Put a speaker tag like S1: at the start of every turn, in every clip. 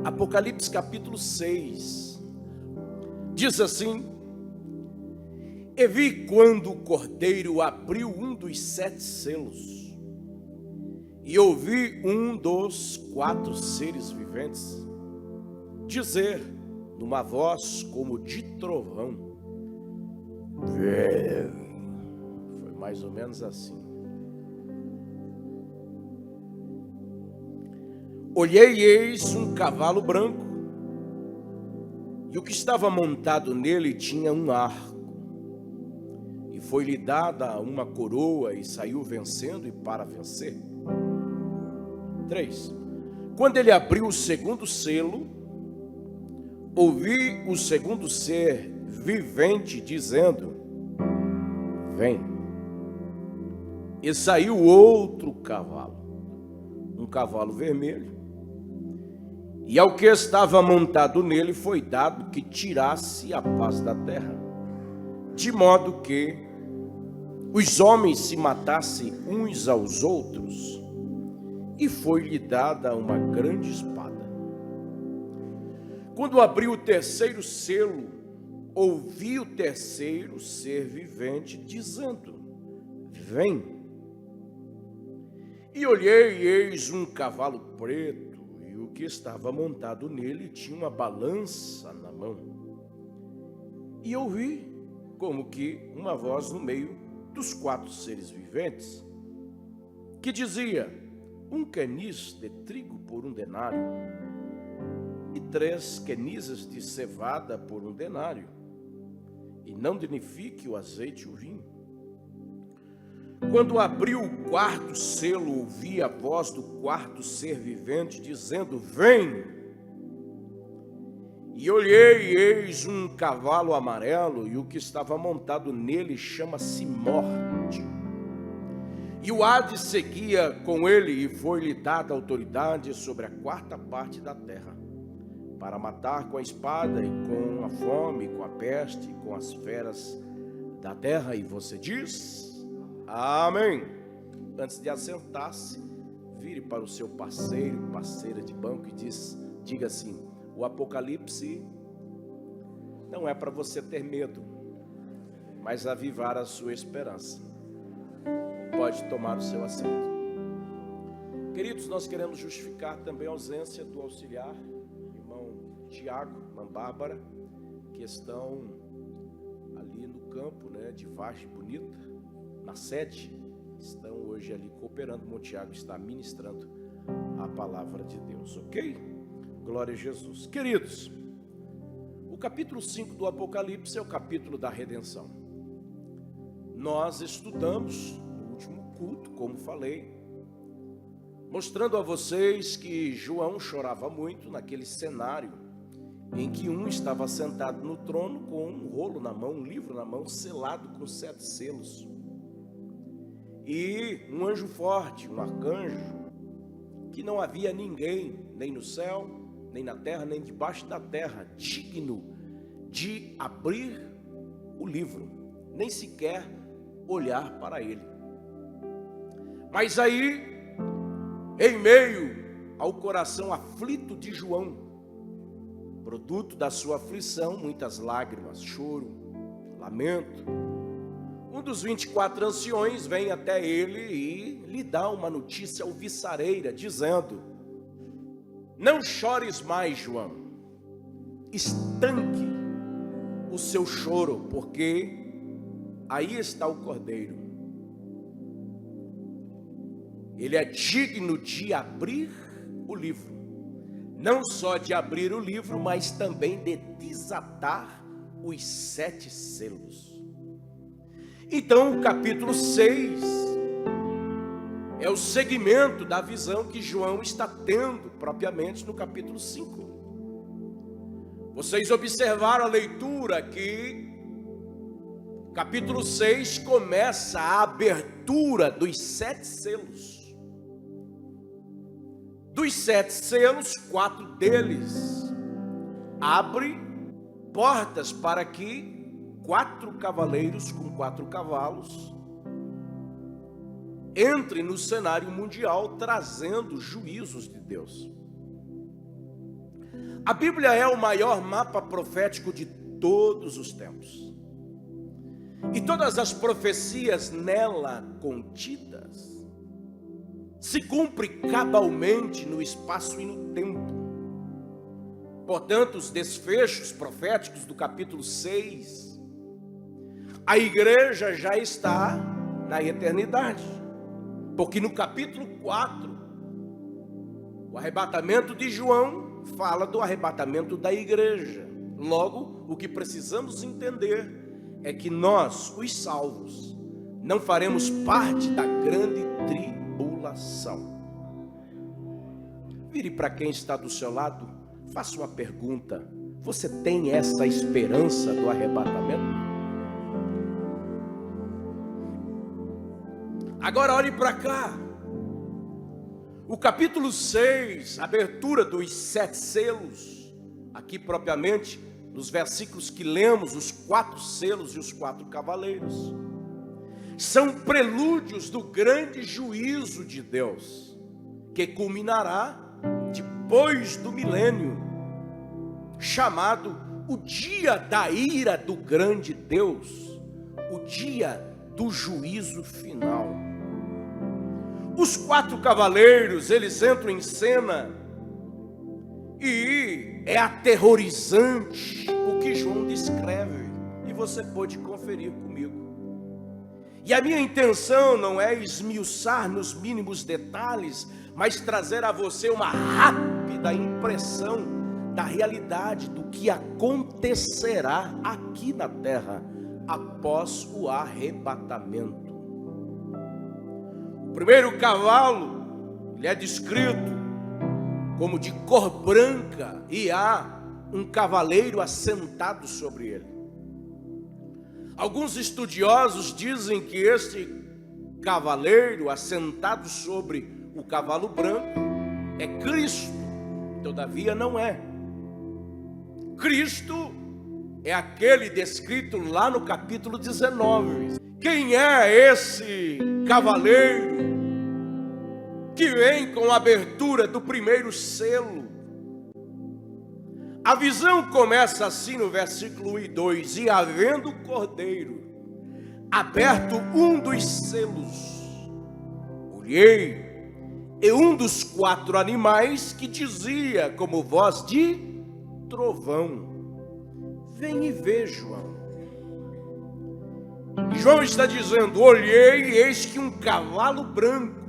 S1: Apocalipse capítulo 6, diz assim: E vi quando o Cordeiro abriu um dos 7 selos, e ouvi um dos 4 seres viventes dizer, numa voz como de trovão, vem. Foi mais ou menos assim. Olhei e eis um cavalo branco, e o que estava montado nele tinha um arco, e foi-lhe dada uma coroa, e saiu vencendo e para vencer. 3. Quando ele abriu o segundo selo, ouvi o segundo ser vivente dizendo, vem. E saiu outro cavalo, um cavalo vermelho, e ao que estava montado nele foi dado que tirasse a paz da terra, de modo que os homens se matassem uns aos outros, e foi-lhe dada uma grande espada. Quando abriu o terceiro selo, ouvi o terceiro ser vivente dizendo, vem. E olhei e eis um cavalo preto, e o que estava montado nele tinha uma balança na mão. E ouvi como que uma voz no meio dos 4 seres viventes, que dizia, um queniz de trigo por 1 denário, e 3 quenizes de cevada por 1 denário, e não danifique o azeite e o vinho. Quando abriu o 4º selo, ouvi a voz do 4º ser vivente dizendo, vem. E olhei e eis um cavalo amarelo, e o que estava montado nele chama-se Morte. E o Hades seguia com ele, e foi-lhe dada autoridade sobre a 4ª parte da terra, para matar com a espada, e com a fome, com a peste, e com as feras da terra. E você diz, amém. Antes de assentar-se, vire para o seu parceiro, parceira de banco, e diga assim, o Apocalipse não é para você ter medo, mas avivar a sua esperança. Pode tomar o seu assento. Queridos, nós queremos justificar também a ausência do auxiliar, irmão Tiago, irmã Bárbara, que estão ali no campo, de Vargem Bonita, na sede, estão hoje ali cooperando. O Tiago está ministrando a palavra de Deus, ok? Glória a Jesus. Queridos, o capítulo 5 do Apocalipse é o capítulo da redenção. Nós estudamos no último culto, como falei, mostrando a vocês que João chorava muito naquele cenário em que um estava sentado no trono com um rolo na mão, um livro na mão, selado com 7 selos. E um anjo forte, um arcanjo, que não havia ninguém, nem no céu, nem na terra, nem debaixo da terra, digno de abrir o livro, nem sequer olhar para ele. Mas aí, em meio ao coração aflito de João, produto da sua aflição, muitas lágrimas, choro, lamento, um dos 24 anciões vem até ele e lhe dá uma notícia alvissareira, dizendo, não chores mais, João, estanque o seu choro, porque aí está o Cordeiro. Ele é digno de abrir o livro, não só de abrir o livro, mas também de desatar os 7 selos. Então o capítulo 6 é o segmento da visão que João está tendo propriamente no capítulo 5. Vocês observaram a leitura que capítulo 6 começa a abertura dos 7 selos. Dos 7 selos, 4 deles abrem portas para que 4 cavaleiros com 4 cavalos entrem no cenário mundial trazendo juízos de Deus. A Bíblia é o maior mapa profético de todos os tempos. E todas as profecias nela contidas se cumprem cabalmente no espaço e no tempo. Portanto, os desfechos proféticos do capítulo 6, a igreja já está na eternidade. Porque no capítulo 4, o arrebatamento de João fala do arrebatamento da igreja. Logo, o que precisamos entender é que nós, os salvos, não faremos parte da grande tribulação. Vire para quem está do seu lado, faça uma pergunta: você tem essa esperança do arrebatamento? Agora olhe para cá. O capítulo 6, abertura dos 7 selos, aqui propriamente, nos versículos que lemos, os 4 selos e os 4 cavaleiros, são prelúdios do grande juízo de Deus, que culminará depois do milênio, chamado o dia da ira do grande Deus, o dia do juízo final. Os 4 cavaleiros, eles entram em cena e é aterrorizante o que João descreve, e você pode conferir comigo. E a minha intenção não é esmiuçar nos mínimos detalhes, mas trazer a você uma rápida impressão da realidade do que acontecerá aqui na terra após o arrebatamento. O primeiro cavalo, ele é descrito como de cor branca e há um cavaleiro assentado sobre ele. Alguns estudiosos dizem que este cavaleiro assentado sobre o cavalo branco é Cristo. Todavia não é. Cristo é aquele descrito lá no capítulo 19. Quem é esse cavaleiro que vem com a abertura do primeiro selo? A visão começa assim no versículo 1 e 2: e havendo o cordeiro aberto um dos selos, olhei, e um dos 4 animais que dizia como voz de trovão: vem e vê, João. E João está dizendo: olhei e eis que um cavalo branco,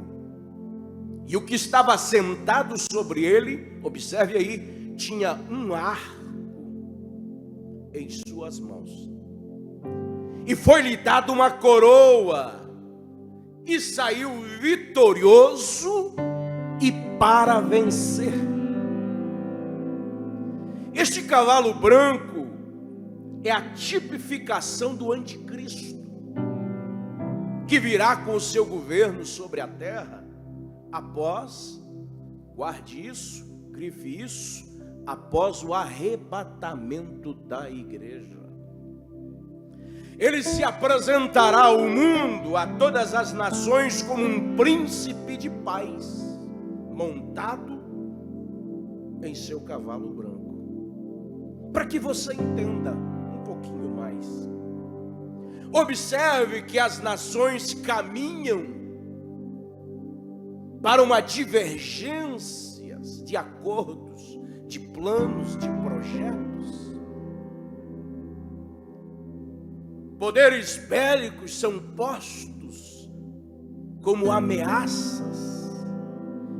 S1: e o que estava sentado sobre ele, observe aí, tinha um arco em suas mãos. E foi-lhe dado uma coroa, e saiu vitorioso e para vencer. Este cavalo branco é a tipificação do anticristo, que virá com o seu governo sobre a terra após, guarde isso, grife isso, após o arrebatamento da igreja. Ele se apresentará ao mundo, a todas as nações, como um príncipe de paz, montado em seu cavalo branco. Para que você entenda um pouquinho mais, observe que as nações caminham para uma divergência de acordos, de planos, de projetos. Poderes bélicos são postos como ameaças,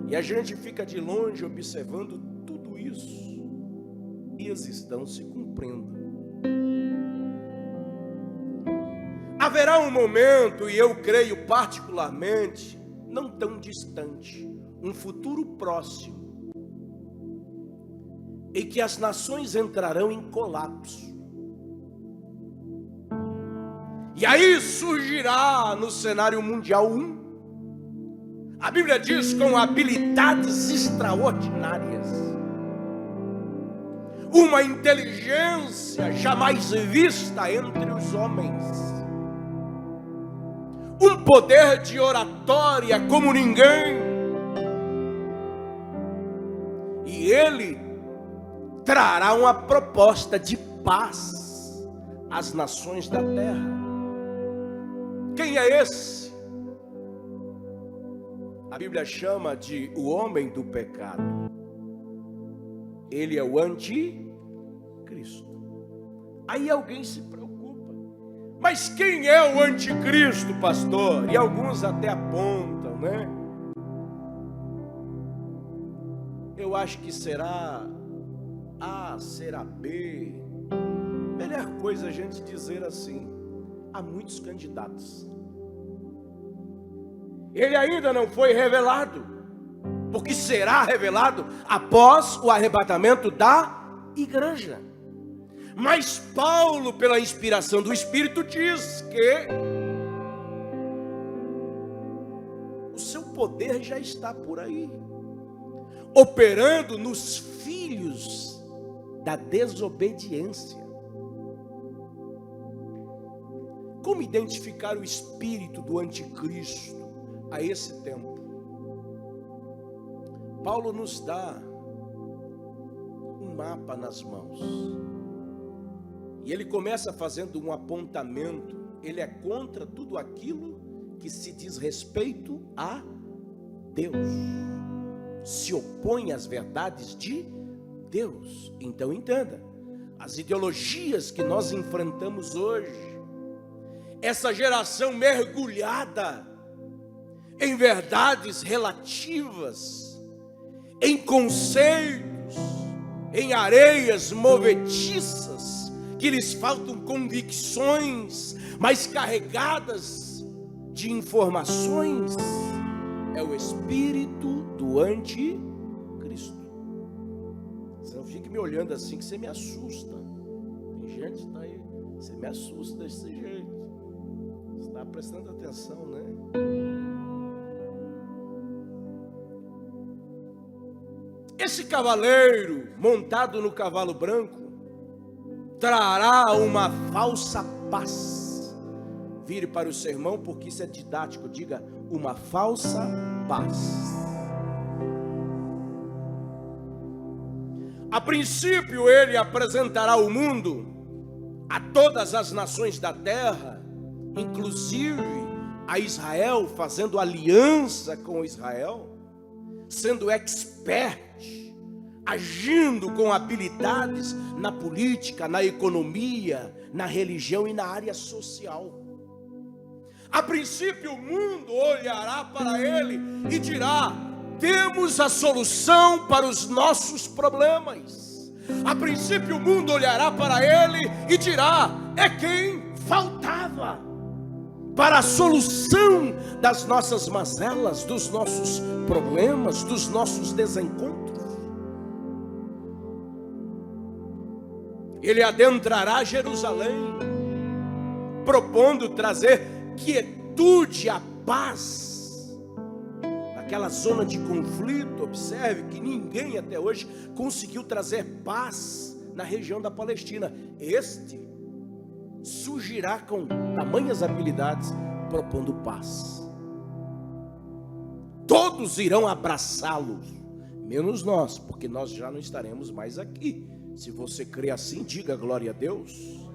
S1: e a gente fica de longe observando tudo isso, e eles estão se cumprindo. Haverá um momento, e eu creio particularmente, não tão distante, um futuro próximo, em que as nações entrarão em colapso. E aí surgirá no cenário mundial a Bíblia diz, com habilidades extraordinárias, uma inteligência jamais vista entre os homens, um poder de oratória como ninguém, e ele trará uma proposta de paz às nações da terra. Quem é esse? A Bíblia chama de o homem do pecado. Ele é o anticristo. Aí alguém se preocupa. Mas quem é o anticristo, pastor? E alguns até apontam, né? Eu acho que será A, será B. Melhor coisa a gente dizer assim: há muitos candidatos. Ele ainda não foi revelado, porque será revelado após o arrebatamento da igreja. Mas Paulo, pela inspiração do Espírito, diz que o seu poder já está por aí, operando nos filhos da desobediência. Como identificar o espírito do anticristo a esse tempo? Paulo nos dá um mapa nas mãos. E ele começa fazendo um apontamento. Ele é contra tudo aquilo que se diz respeito a Deus. Se opõe às verdades de Deus. Então entenda, as ideologias que nós enfrentamos hoje, essa geração mergulhada em verdades relativas, em conceitos, em areias movediças, que lhes faltam convicções, mas carregadas de informações, é o espírito do anticristo. Você não fique me olhando assim que você me assusta. Tem gente que está aí, você me assusta desse jeito. Você está prestando atenção, né? Esse cavaleiro montado no cavalo branco trará uma falsa paz. Vire para o sermão, porque isso é didático. Diga: uma falsa paz. A princípio ele apresentará ao mundo, a todas as nações da terra, inclusive a Israel, fazendo aliança com Israel, sendo expert, agindo com habilidades na política, na economia, na religião e na área social. A princípio o mundo olhará para ele e dirá: temos a solução para os nossos problemas. A princípio o mundo olhará para ele e dirá: é quem faltava para a solução das nossas mazelas, dos nossos problemas, dos nossos desencontros. Ele adentrará Jerusalém, propondo trazer quietude, a paz naquela zona de conflito. Observe que ninguém até hoje conseguiu trazer paz na região da Palestina. Este surgirá com tamanhas habilidades, propondo paz. Todos irão abraçá-lo, menos nós, porque nós já não estaremos mais aqui. Se você crê assim, diga glória a Deus.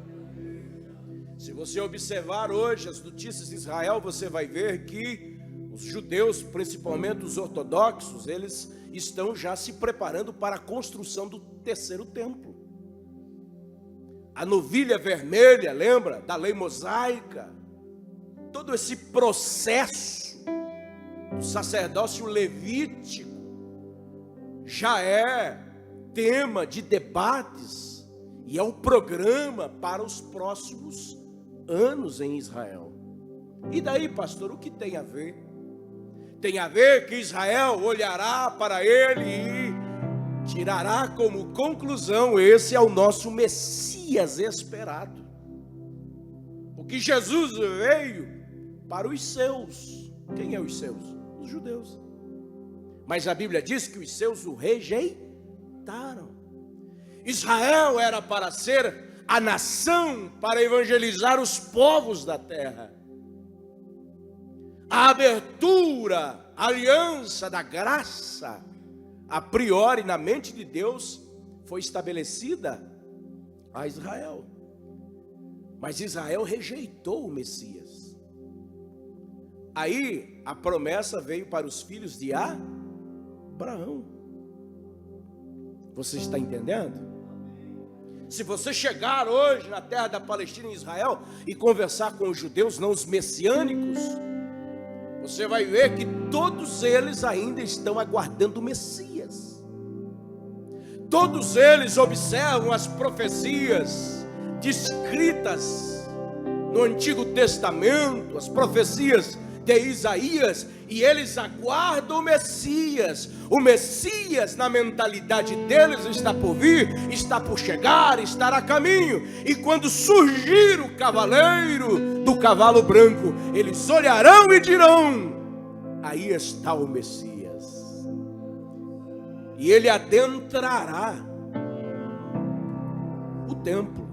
S1: Se você observar hoje as notícias de Israel, você vai ver que os judeus, principalmente os ortodoxos, eles estão já se preparando para a construção do terceiro templo. A novilha vermelha, lembra? Da lei mosaica. Todo esse processo do sacerdócio levítico já é tema de debates e é o programa para os próximos anos em Israel. E daí, pastor, o que tem a ver? Tem a ver que Israel olhará para ele e tirará como conclusão: esse é o nosso Messias esperado. Porque Jesus veio para os seus. Quem é os seus? Os judeus. Mas a Bíblia diz que os seus o rejeitaram. Israel era para ser a nação para evangelizar os povos da terra. A abertura, a aliança da graça, a priori na mente de Deus, foi estabelecida a Israel. Mas Israel rejeitou o Messias. Aí a promessa veio para os filhos de Abraão. Você está entendendo? Se você chegar hoje na terra da Palestina, em Israel, e conversar com os judeus não os messiânicos, você vai ver que todos eles ainda estão aguardando o Messias. Todos eles observam as profecias descritas no Antigo Testamento, as profecias de Isaías, e eles aguardam o Messias. O Messias, na mentalidade deles, está por vir, está por chegar, estará a caminho. E quando surgir o cavaleiro do cavalo branco, eles olharão e dirão: aí está o Messias. E ele adentrará o templo.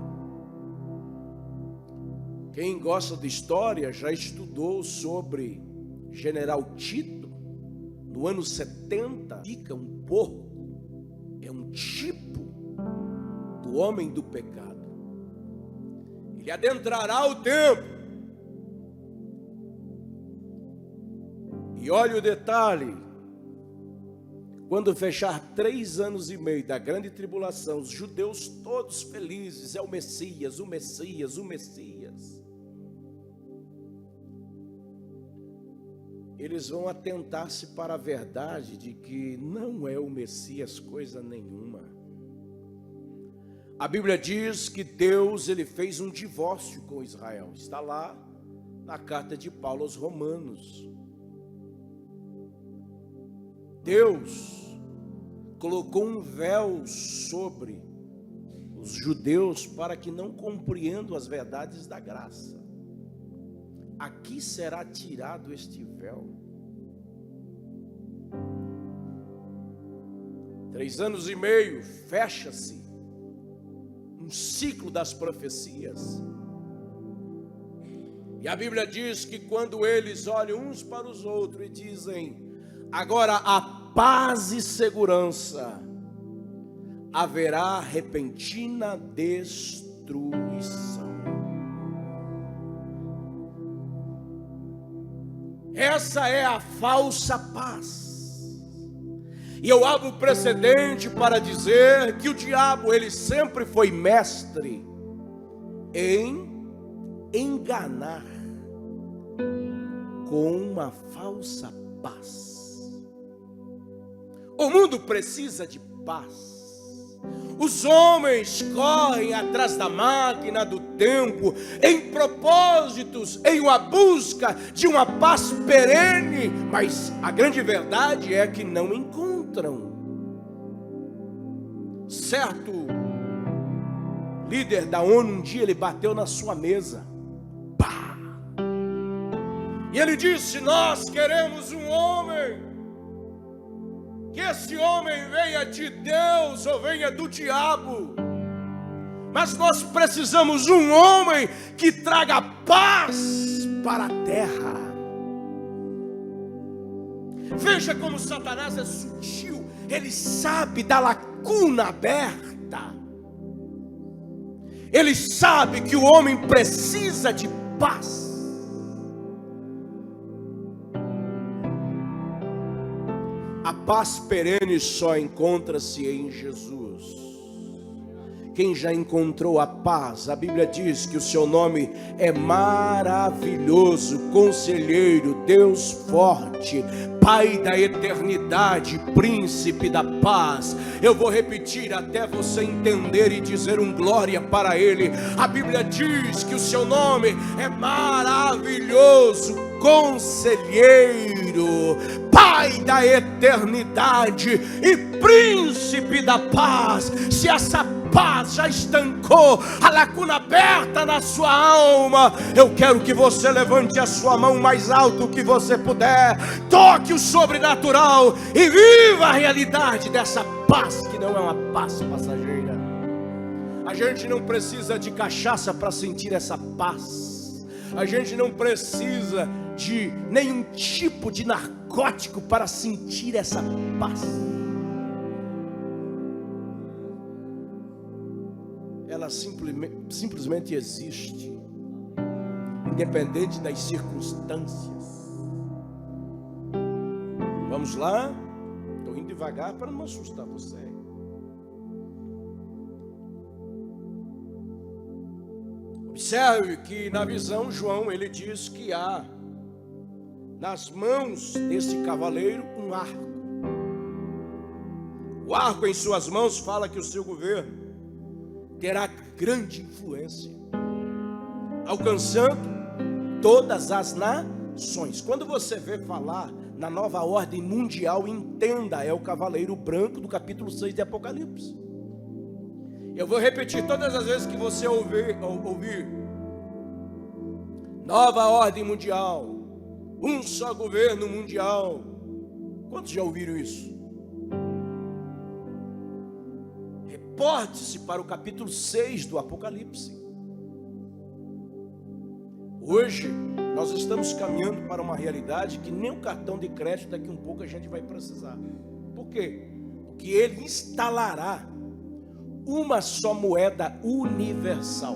S1: Quem gosta de história já estudou sobre General Tito. No ano 70, fica um porco, é um tipo do homem do pecado. Ele adentrará o templo. E olha o detalhe: quando fechar 3 anos e meio da grande tribulação, os judeus todos felizes, é o Messias, o Messias, o Messias. Eles vão atentar-se para a verdade de que não é o Messias coisa nenhuma. A Bíblia diz que Deus, ele fez um divórcio com Israel. Está lá na carta de Paulo aos Romanos. Deus colocou um véu sobre os judeus para que não compreendam as verdades da graça. Aqui será tirado este véu. 3 anos e meio, fecha-se um ciclo das profecias. E a Bíblia diz que quando eles olham uns para os outros e dizem: agora a paz e segurança, haverá repentina destruição. Essa é a falsa paz. E eu abro o precedente para dizer que o diabo, ele sempre foi mestre em enganar com uma falsa paz. O mundo precisa de paz. Os homens correm atrás da máquina do tempo, em propósitos, em uma busca de uma paz perene, mas a grande verdade é que não encontram. Certo líder da ONU, um dia ele bateu na sua mesa, pá! E ele disse: nós queremos um homem, que esse homem venha de Deus ou venha do diabo, mas nós precisamos de um homem que traga paz para a terra. Veja como Satanás é sutil, ele sabe da lacuna aberta, ele sabe que o homem precisa de paz. A paz perene só encontra-se em Jesus. Quem já encontrou a paz, a Bíblia diz que o seu nome é maravilhoso, conselheiro, Deus forte, Pai da eternidade, príncipe da paz. Eu vou repetir até você entender e dizer um glória para ele. A Bíblia diz que o seu nome é maravilhoso, conselheiro, Pai da eternidade e príncipe da paz. Se essa paz já estancou a lacuna aberta na sua alma, eu quero que você levante a sua mão mais alto que você puder, toque o sobrenatural e viva a realidade dessa paz, que não é uma paz passageira. A gente não precisa de cachaça para sentir essa paz. A gente não precisa de nenhum tipo de narcótico para sentir essa paz. ela simplesmente existe, independente das circunstâncias. Vamos lá? Estou indo devagar para não assustar você. Observe que na visão João ele diz que há nas mãos desse cavaleiro um arco. O arco em suas mãos fala que o seu governo terá grande influência, alcançando todas as nações. Quando você vê falar na nova ordem mundial, entenda, é o cavaleiro branco do capítulo 6 de Apocalipse. Eu vou repetir todas as vezes que você ouvir nova ordem mundial, um só governo mundial. Quantos já ouviram isso? Reporte-se para o capítulo 6 do Apocalipse. Hoje nós estamos caminhando para uma realidade que nem o cartão de crédito daqui um pouco a gente vai precisar. Por quê? Porque ele instalará uma só moeda universal.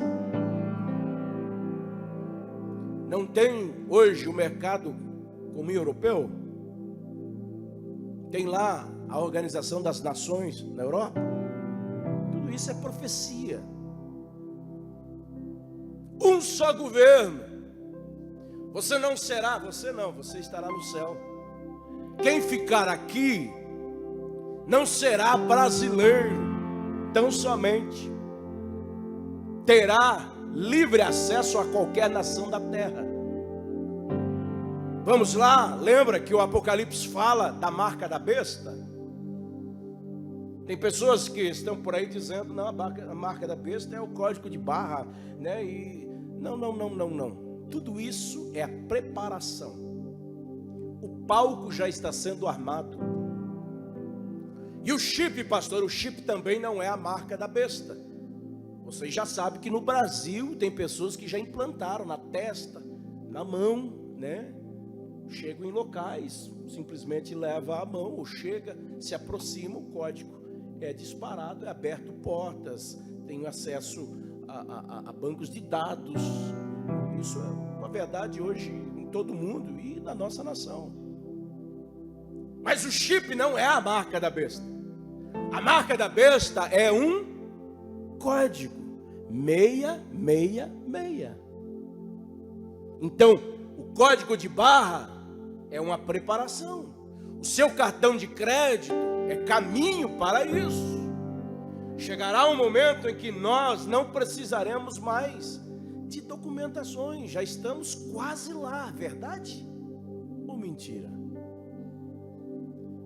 S1: Não tem hoje o mercado comum europeu? Tem lá a Organização das Nações na Europa? Tudo isso é profecia. Um só governo. Você não será, você estará no céu. Quem ficar aqui não será brasileiro, tão somente. Terá livre acesso a qualquer nação da terra. Vamos lá, lembra que o Apocalipse fala da marca da besta? Tem pessoas que estão por aí dizendo, não, a marca da besta é o código de barra, né? E não. Tudo isso é a preparação. O palco já está sendo armado. E o chip, pastor, o chip também não é a marca da besta. Vocês já sabem que no Brasil tem pessoas que já implantaram na testa, na mão, né? Chegam em locais, simplesmente leva a mão, ou chega, se aproxima, o código é disparado, é aberto portas, tem acesso a bancos de dados. Isso é uma verdade hoje em todo mundo e na nossa nação. Mas o chip não é a marca da besta. A marca da besta é um código 666. Então, o código de barra é uma preparação. O seu cartão de crédito é caminho para isso. Chegará um momento em que nós não precisaremos mais de documentações. Já estamos quase lá, verdade ou mentira?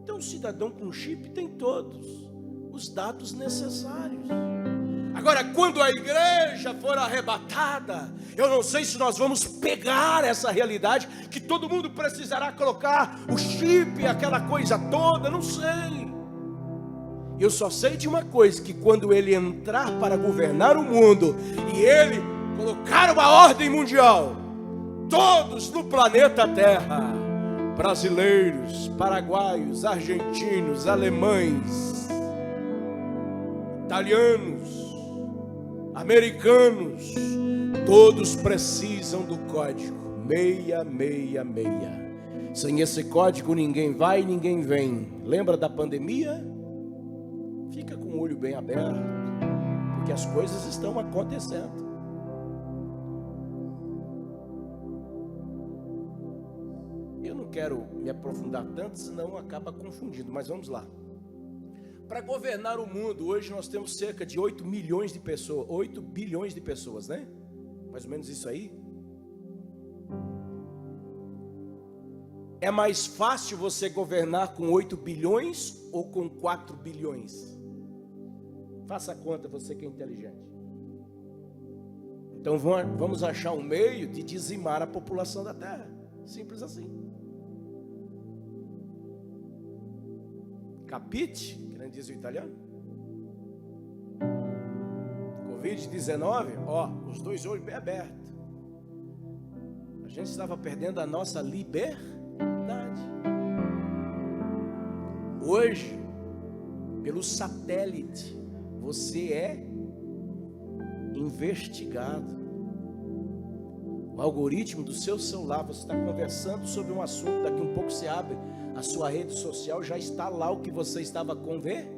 S1: Então, o cidadão com chip tem todos os dados necessários. Agora, quando a igreja for arrebatada, eu não sei se nós vamos pegar essa realidade, que todo mundo precisará colocar o chip, aquela coisa toda, não sei. Eu só sei de uma coisa, que quando ele entrar para governar o mundo, e ele colocar uma ordem mundial, todos no planeta Terra, brasileiros, paraguaios, argentinos, alemães, italianos, americanos, todos precisam do código 666. Sem esse código ninguém vai, ninguém vem. Lembra da pandemia? Fica com o olho bem aberto, porque as coisas estão acontecendo. Eu não quero me aprofundar tanto, senão acaba confundindo, mas vamos lá. Para governar o mundo, hoje nós temos cerca de 8 milhões de pessoas, 8 bilhões de pessoas, né? Mais ou menos isso aí. É mais fácil você governar com 8 bilhões ou com 4 bilhões? Faça a conta, você que é inteligente. Então vamos achar um meio de dizimar a população da Terra. Simples assim. Capite? Que nem diz o italiano. Covid-19, ó, os dois olhos bem abertos. A gente estava perdendo a nossa liberdade. Hoje, pelo satélite, você é investigado. O algoritmo do seu celular, você está conversando sobre um assunto, daqui um pouco você abre a sua rede social, já está lá o que você estava conversando.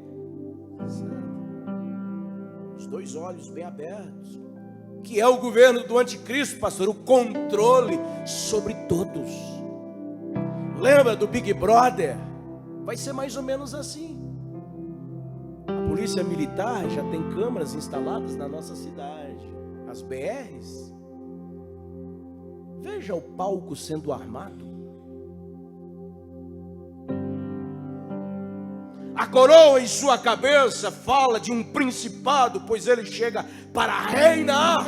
S1: Os dois olhos bem abertos. Que é o governo do anticristo, pastor? O controle sobre todos. Lembra do Big Brother? Vai ser mais ou menos assim. A polícia militar já tem câmeras instaladas na nossa cidade. As BRs. Veja o palco sendo armado. A coroa em sua cabeça fala de um principado, pois ele chega para reinar,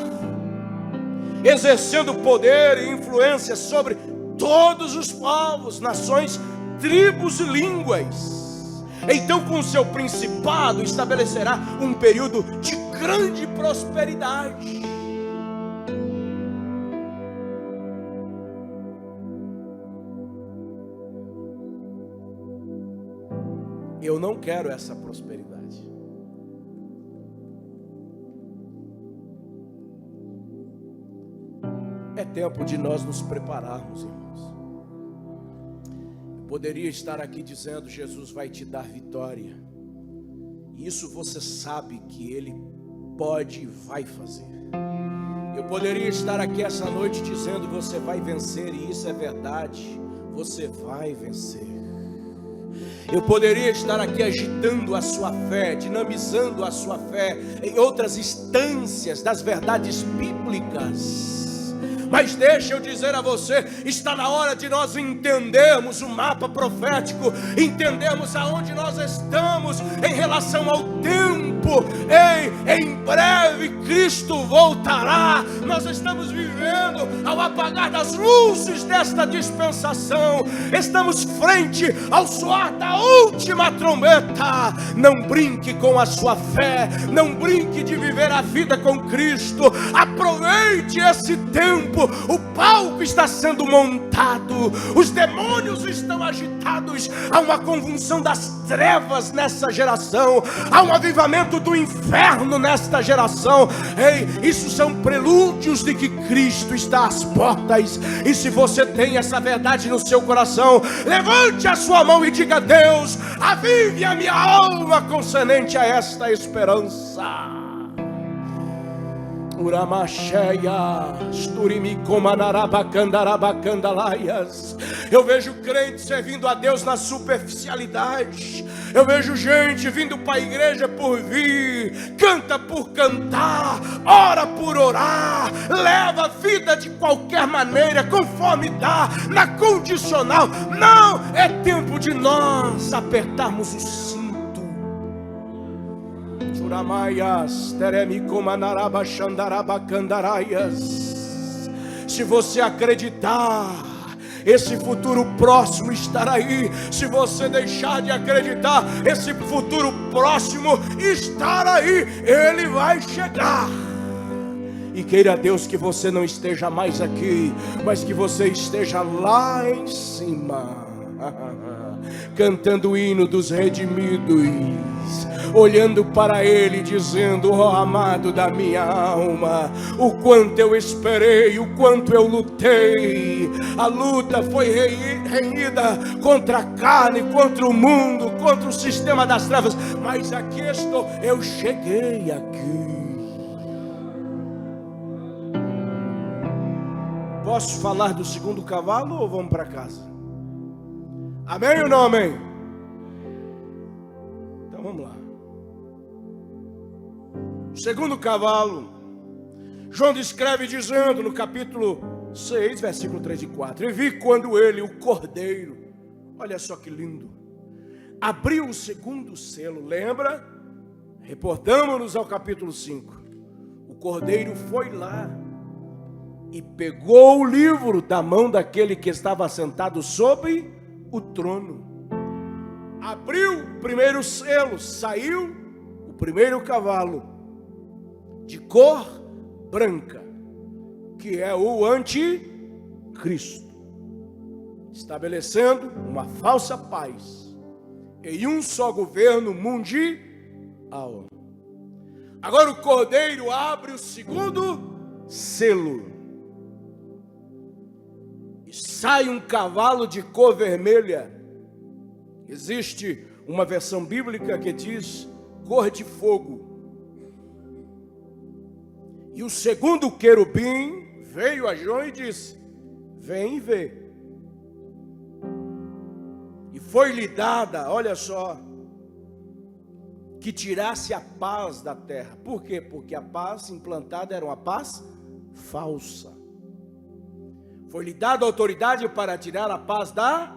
S1: exercendo poder e influência sobre todos os povos, nações, tribos e línguas. Então, com seu principado, estabelecerá um período de grande prosperidade. Eu não quero essa prosperidade. É tempo de nós nos prepararmos, irmãos. Eu poderia estar aqui dizendo: Jesus vai te dar vitória. Isso você sabe que Ele pode e vai fazer. Eu poderia estar aqui essa noite dizendo: você vai vencer, e isso é verdade. Você vai vencer. Eu poderia estar aqui agitando a sua fé, dinamizando a sua fé em outras instâncias das verdades bíblicas. Mas deixa eu dizer a você, está na hora de nós entendermos o mapa profético, entendermos aonde nós estamos em relação ao tempo. Ei, em breve Cristo voltará. Nós estamos vivendo ao apagar das luzes desta dispensação. Estamos frente ao soar da última trombeta. Não brinque com a sua fé, não brinque de viver a vida com Cristo. Aproveite esse tempo. O palco está sendo montado, os demônios estão agitados, há uma convulsão das trevas nessa geração, há um avivamento do inferno nesta geração. Ei, isso são prelúdios de que Cristo está às portas. E se você tem essa verdade no seu coração, levante a sua mão e diga: Deus, avive a minha alma concernente a esta esperança. Eu vejo crentes servindo a Deus na superficialidade. Eu vejo gente vindo para a igreja por vir, canta por cantar, ora por orar, leva a vida de qualquer maneira, conforme dá, na condicional. Não, é tempo de nós apertarmos o cinto. Se você acreditar, esse futuro próximo estará aí. Se você deixar de acreditar, esse futuro próximo estará aí. Ele vai chegar. E queira Deus que você não esteja mais aqui, mas que você esteja lá em cima, cantando o hino dos redimidos, olhando para Ele, dizendo: ó amado da minha alma, o quanto eu esperei, o quanto eu lutei. A luta foi renhida contra a carne, contra o mundo, contra o sistema das trevas, mas aqui estou, eu cheguei aqui. Posso falar do segundo cavalo ou vamos para casa? Amém ou não amém? Então vamos lá. Segundo cavalo, João descreve dizendo no capítulo 6, versículo 3 e 4: E vi quando ele, o cordeiro, olha só que lindo, abriu o segundo selo. Lembra? Reportamos-nos ao capítulo 5. O cordeiro foi lá e pegou o livro da mão daquele que estava sentado sobre o trono. Abriu o primeiro selo, saiu o primeiro cavalo de cor branca, que é o anticristo, estabelecendo uma falsa paz em um só governo mundial. Agora o cordeiro abre o segundo selo. E sai um cavalo de cor vermelha. Existe uma versão bíblica que diz cor de fogo. E o segundo querubim veio a João e disse: vem e vê. E foi-lhe dada, olha só, que tirasse a paz da terra. Por quê? Porque a paz implantada era uma paz falsa. Foi-lhe dada autoridade para tirar a paz da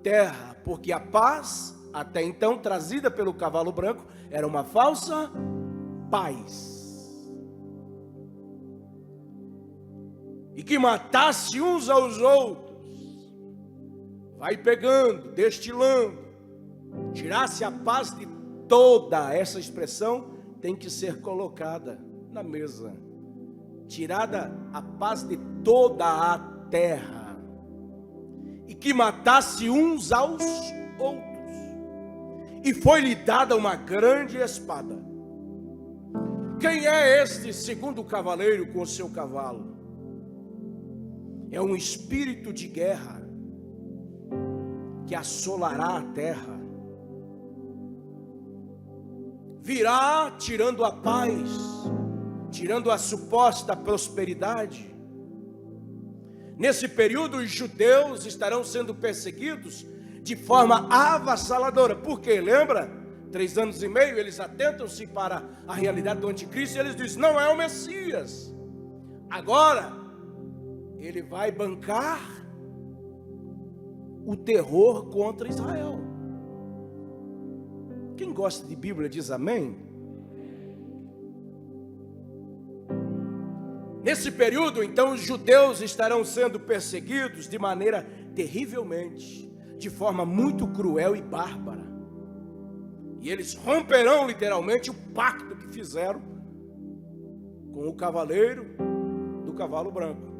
S1: terra, porque a paz, até então trazida pelo cavalo branco, era uma falsa paz. E que matasse uns aos outros. Vai pegando, destilando, tirasse a paz de toda. Essa expressão tem que ser colocada na mesa. Tirada a paz de toda a terra. E que matasse uns aos outros. E foi-lhe dada uma grande espada. Quem é este segundo cavaleiro com o seu cavalo? É um espírito de guerra que assolará a terra. Virá tirando a paz, tirando a suposta prosperidade. Nesse período, os judeus estarão sendo perseguidos de forma avassaladora. Por quê? Lembra? 3 anos e meio, eles atentam-se para a realidade do anticristo e eles dizem: não é o Messias. Agora ele vai bancar o terror contra Israel. Quem gosta de Bíblia diz amém. Nesse período, então, os judeus estarão sendo perseguidos de maneira terrivelmente, de forma muito cruel e bárbara. E eles romperão literalmente o pacto que fizeram com o cavaleiro do cavalo branco.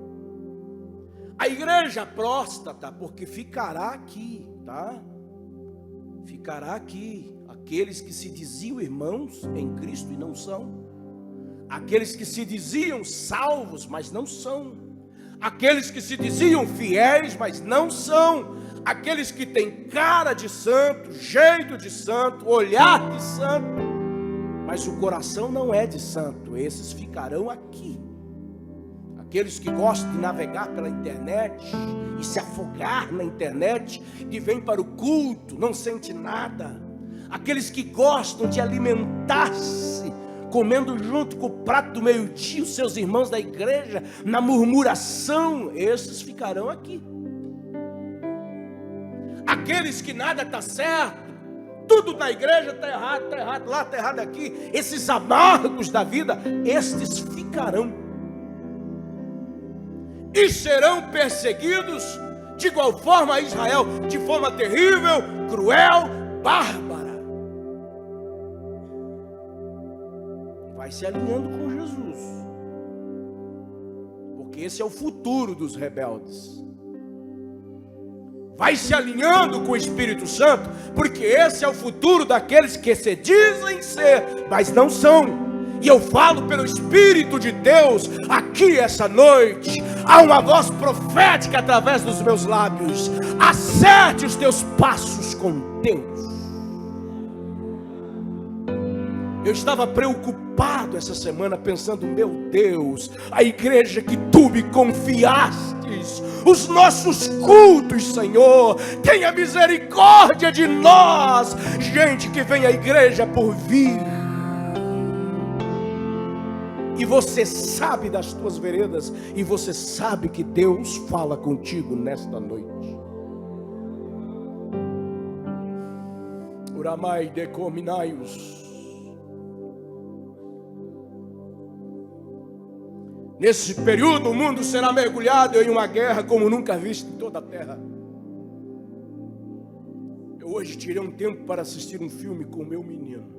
S1: A igreja próstata, porque ficará aqui, tá? Ficará aqui aqueles que se diziam irmãos em Cristo e não são. Aqueles que se diziam salvos, mas não são. Aqueles que se diziam fiéis, mas não são. Aqueles que têm cara de santo, jeito de santo, olhar de santo, mas o coração não é de santo. Esses ficarão aqui. Aqueles que gostam de navegar pela internet e se afogar na internet, que vêm para o culto, não sente nada. Aqueles que gostam de alimentar-se, comendo junto com o prato do meio-dia, os seus irmãos da igreja, na murmuração, esses ficarão aqui. Aqueles que nada está certo, tudo na igreja está errado, lá está errado aqui, esses amargos da vida, estes ficarão. E serão perseguidos de igual forma a Israel, de forma terrível, cruel, bárbara. Vai se alinhando com Jesus, porque esse é o futuro dos rebeldes. Vai se alinhando com o Espírito Santo, porque esse é o futuro daqueles que se dizem ser, mas não são. E eu falo pelo Espírito de Deus aqui essa noite. Há uma voz profética através dos meus lábios. Acerte os teus passos com Deus. Eu estava preocupado essa semana pensando: meu Deus, a igreja que tu me confiastes, os nossos cultos, Senhor, tenha misericórdia de nós. Gente que vem à igreja por vir. E você sabe das tuas veredas, e você sabe que Deus fala contigo nesta noite. Uramai decominaios. Nesse período o mundo será mergulhado em uma guerra como nunca visto em toda a terra. Eu hoje tirei um tempo para assistir um filme com o meu menino.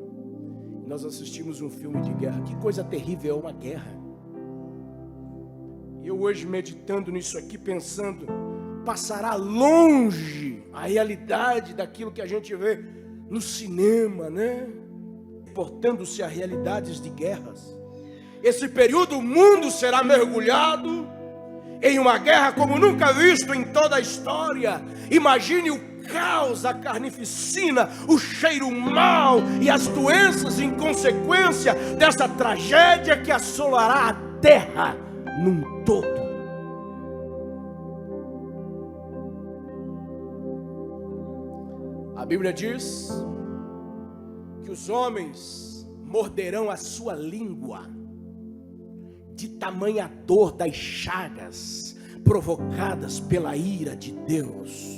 S1: Nós assistimos um filme de guerra. Que coisa terrível é uma guerra. Eu hoje meditando nisso aqui, pensando, passará longe a realidade daquilo que a gente vê no cinema, né? reportando-se a realidades de guerras. Esse período o mundo será mergulhado em uma guerra como nunca visto em toda a história. Imagine o caos, a carnificina, o cheiro mau e as doenças em consequência dessa tragédia que assolará a terra num todo. A Bíblia diz que os homens morderão a sua língua, de tamanha dor das chagas provocadas pela ira de Deus.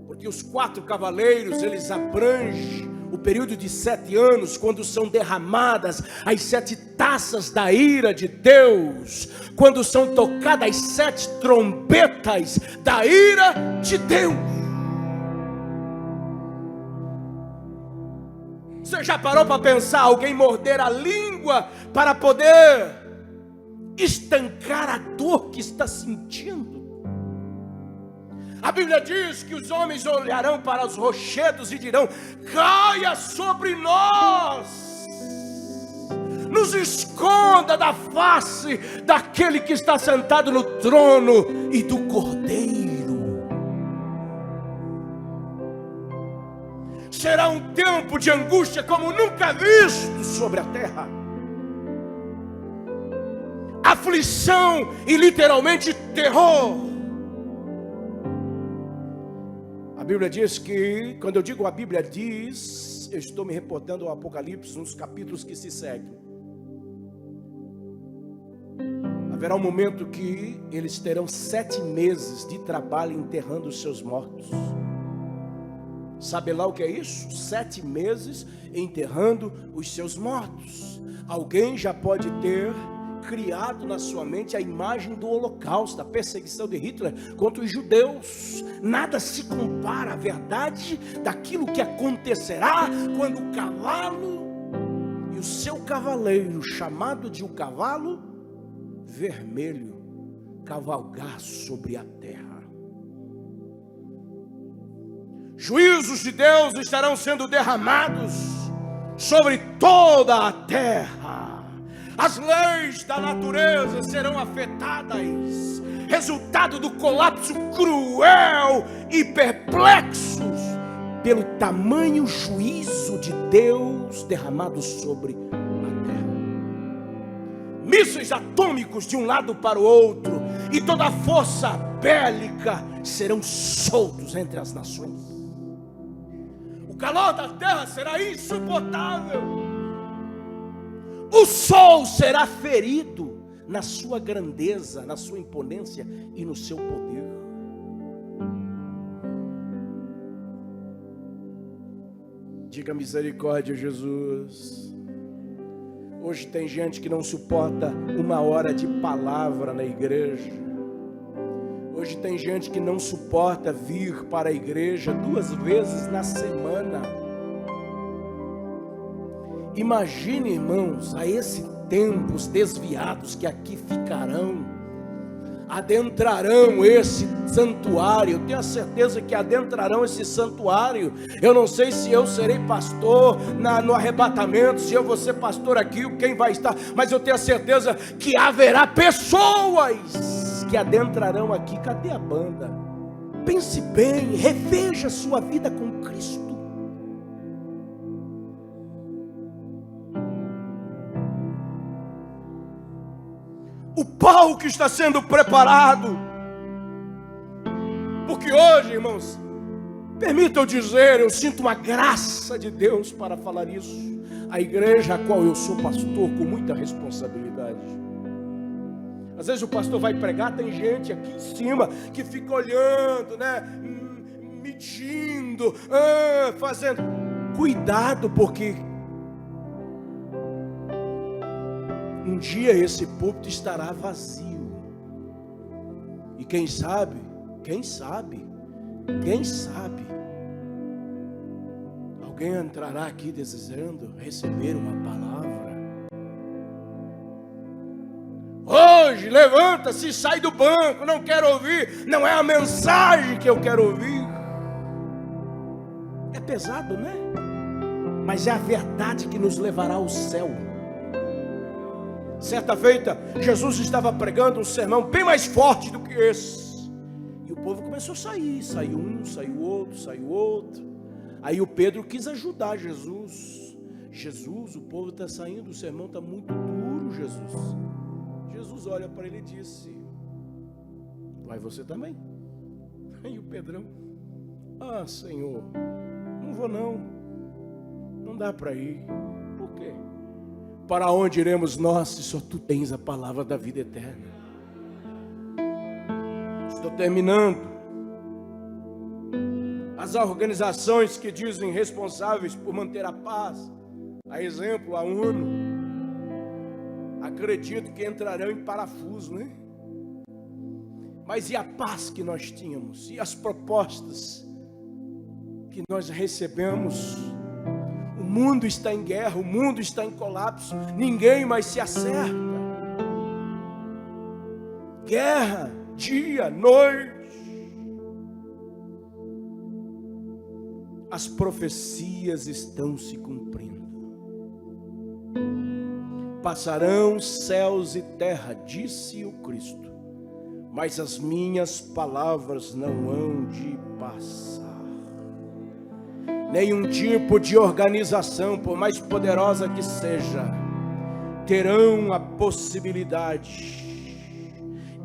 S1: Porque os 4 cavaleiros, eles abrangem o período de 7 anos, quando são derramadas as 7 taças da ira de Deus, quando são tocadas as 7 trombetas da ira de Deus. Você já parou para pensar alguém morder a língua para poder estancar a dor que está sentindo? A Bíblia diz que os homens olharão para os rochedos e dirão: caia sobre nós, nos esconda da face daquele que está sentado no trono e do Cordeiro. Será um tempo de angústia como nunca visto sobre a terra. Aflição e literalmente terror. A Bíblia diz que, quando eu digo a Bíblia diz, eu estou me reportando ao Apocalipse nos capítulos que se seguem. Haverá um momento que eles terão 7 meses de trabalho enterrando os seus mortos. Sabe lá o que é isso? 7 meses enterrando os seus mortos. Alguém já pode ter criado na sua mente a imagem do Holocausto, da perseguição de Hitler contra os judeus. Nada se compara à verdade daquilo que acontecerá quando o cavalo e o seu cavaleiro, chamado de o cavalo vermelho, cavalgar sobre a terra. Juízos de Deus estarão sendo derramados sobre toda a terra. As leis da natureza serão afetadas, resultado do colapso cruel e perplexos pelo tamanho juízo de Deus derramado sobre a terra. Mísseis atômicos de um lado para o outro e toda a força bélica serão soltos entre as nações. O calor da terra será insuportável. O sol será ferido na sua grandeza, na sua imponência e no seu poder. Diga misericórdia, Jesus. Hoje tem gente que não suporta 1 hora de palavra na igreja. Hoje tem gente que não suporta vir para a igreja 2 vezes na semana. Imagine, irmãos, a esse tempo os desviados que aqui ficarão, adentrarão esse santuário. Eu tenho a certeza que adentrarão esse santuário. Eu não sei se eu serei pastor no arrebatamento, se eu vou ser pastor aqui, quem vai estar, mas eu tenho a certeza que haverá pessoas que adentrarão aqui. Cadê a banda? Pense bem, reveja sua vida com Cristo. O palco está sendo preparado, porque hoje, irmãos, permita eu dizer, eu sinto uma graça de Deus para falar isso. A igreja a qual eu sou pastor com muita responsabilidade. Às vezes o pastor vai pregar, tem gente aqui em cima que fica olhando, né, medindo, fazendo. Cuidado, porque um dia esse púlpito estará vazio. E quem sabe, alguém entrará aqui desejando receber uma palavra. Hoje, levanta-se e sai do banco. Não quero ouvir, não é a mensagem que eu quero ouvir. É pesado, né? mas é a verdade que nos levará ao céu. Certa feita, Jesus estava pregando um sermão bem mais forte do que esse. E o povo começou a sair. Saiu um, saiu outro, saiu outro. Aí o Pedro quis ajudar Jesus. Jesus, o povo está saindo, o sermão está muito duro, Jesus. Jesus olha para ele e disse: vai você também? Aí o Pedrão: ah, Senhor, não vou não. Não dá para ir. Por quê? Para onde iremos nós se só tu tens a palavra da vida eterna? Estou terminando. As organizações que dizem responsáveis por manter a paz, a exemplo, a ONU, acredito que entrarão em parafuso, né? Mas e a paz que nós tínhamos? E as propostas que nós recebemos? O mundo está em guerra, o mundo está em colapso, ninguém mais se acerta. Guerra, dia, noite. As profecias estão se cumprindo. Passarão céus e terra, disse o Cristo, mas as minhas palavras não hão de passar. Nenhum tipo de organização, por mais poderosa que seja, terão a possibilidade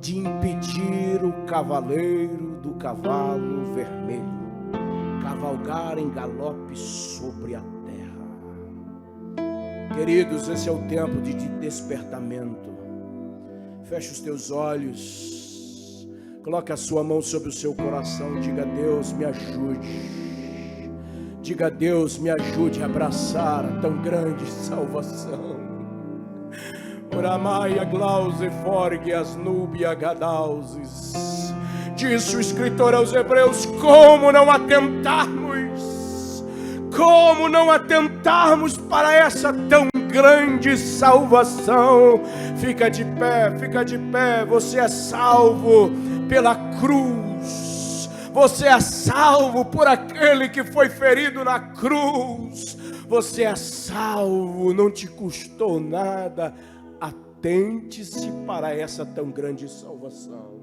S1: de impedir o cavaleiro do cavalo vermelho cavalgar em galope sobre a terra. Queridos, esse é o tempo de despertamento. Feche os teus olhos, coloque a sua mão sobre o seu coração e diga: Deus, me ajude. Diga: Deus, me ajude a abraçar a tão grande salvação. Oramaia glause forgue as núbia gadauses. Disse o escritor aos Hebreus: como não atentarmos? Como não atentarmos para essa tão grande salvação? Fica de pé, fica de pé. Você é salvo pela cruz. Você é salvo por aquele que foi ferido na cruz. Você é salvo, não te custou nada. Atente-se para essa tão grande salvação.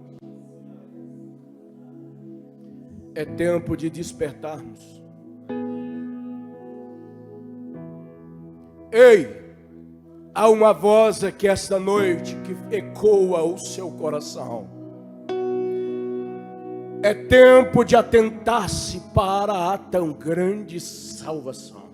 S1: É tempo de despertarmos. Ei, há uma voz aqui esta noite que ecoa o seu coração. É tempo de atentar-se para a tão grande salvação.